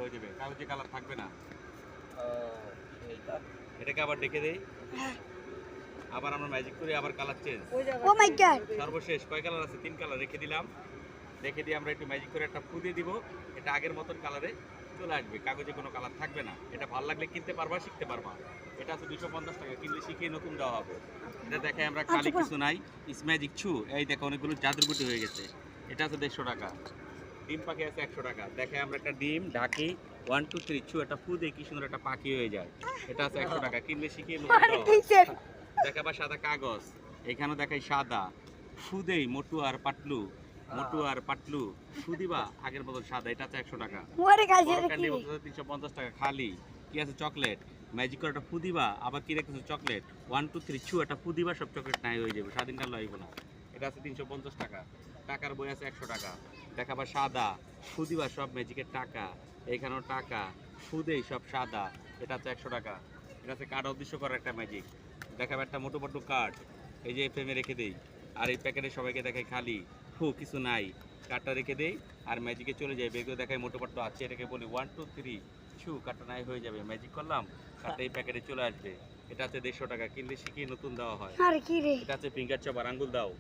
হয়ে যাবে, কাগজে কালার থাকবে না। এইটা এটাকে আবার ডেকে দেই, আবার আমরা ম্যাজিক করি, আবার কালার চেঞ্জ। ও মাই গড, সর্বশেষ কয় কালার আছে? 3 কালার রেখে দিলাম। রেখে দিয়ে আমরা একটু ম্যাজিক করে একটা ফু দিয়ে দিব, এটা আগের মতন কালারে চলে আসবে, কাগজে কোনো কালার থাকবে না। এটা ভালো লাগলে কিনতে পারবা, শিখতে পারবা। এটা আছে 250 টাকা, কিনলে শিখিয়ে নতুন দেওয়া হবে। এটা দেখাই আমরা, খালি কিছু নাই, ইস ম্যাজিক ছু। এই দেখো অনেকগুলো জাদুর গুটি হয়ে গেছে। এটা আছে 150 টাকা। ডিম পাখি আছে 100 টাকা। দেখাই আমরা একটা ডিম ঢাকি 1 2 3 ছু, একটা ফু দিয়ে কি সুন্দর একটা পাখি হয়ে যায়। এটা আছে 100 টাকা, কিনলে শিখিয়ে নতুন দেওয়া হবে। দেখাবা সাদা কাগজ, এখানেও দেখাই সাদা ফু দেই, মোটু আর পাতলু, মোটু আর পাতলু ফু দিবা আগের বদল সাদা। এটা আছে 100 টাকা। মরে গেছে বড় কি? ক্যান্ডি বক্স আছে 350 টাকা। খালি কি আছে? চকলেট। ম্যাজিক করে একটা ফু দিবা, আবার কি রেখেছো? চকলেট 1 2 3 ছু, একটা ফু দিবা, সব চকলেট নাই হয়ে যাবে, স্বাধীনটা লইব না। এটা আছে 350 টাকা। টাকার বই আছে 100 টাকা। দেখাবা সাদা ফু দিবা, সব ম্যাজিকের টাকা। এইখানেও টাকা ফু দেই, সব সাদা। এটা আছে 100 টাকা। এটা আছে কার্ড অদৃশ্য করার একটা ম্যাজিক। দেখাবে একটা মোটু মোটু কার্ড, এই যে ফ্রেমে রেখে দেই, আর এই প্যাকেটে সবাইকে দেখাই খালি ফু, কিছু নাই, কার্ডটা রেখে দেই আর ম্যাজিকে চলে যায়। বেগুলো দেখাই মোটু পাট্টু আছে, এটাকে বলি 1 2 3 ছু, কার্ডটা নাই হয়ে যাবে, ম্যাজিক করলাম, কার্ডটা এই প্যাকেটে চলে আসবে। এটা আছে 150 টাকা, কিনলে শিখিয়ে নতুন দেওয়া হয়। আরে কি রে? এটা আছে ফিঙ্গার চপার, আঙ্গুল দাও।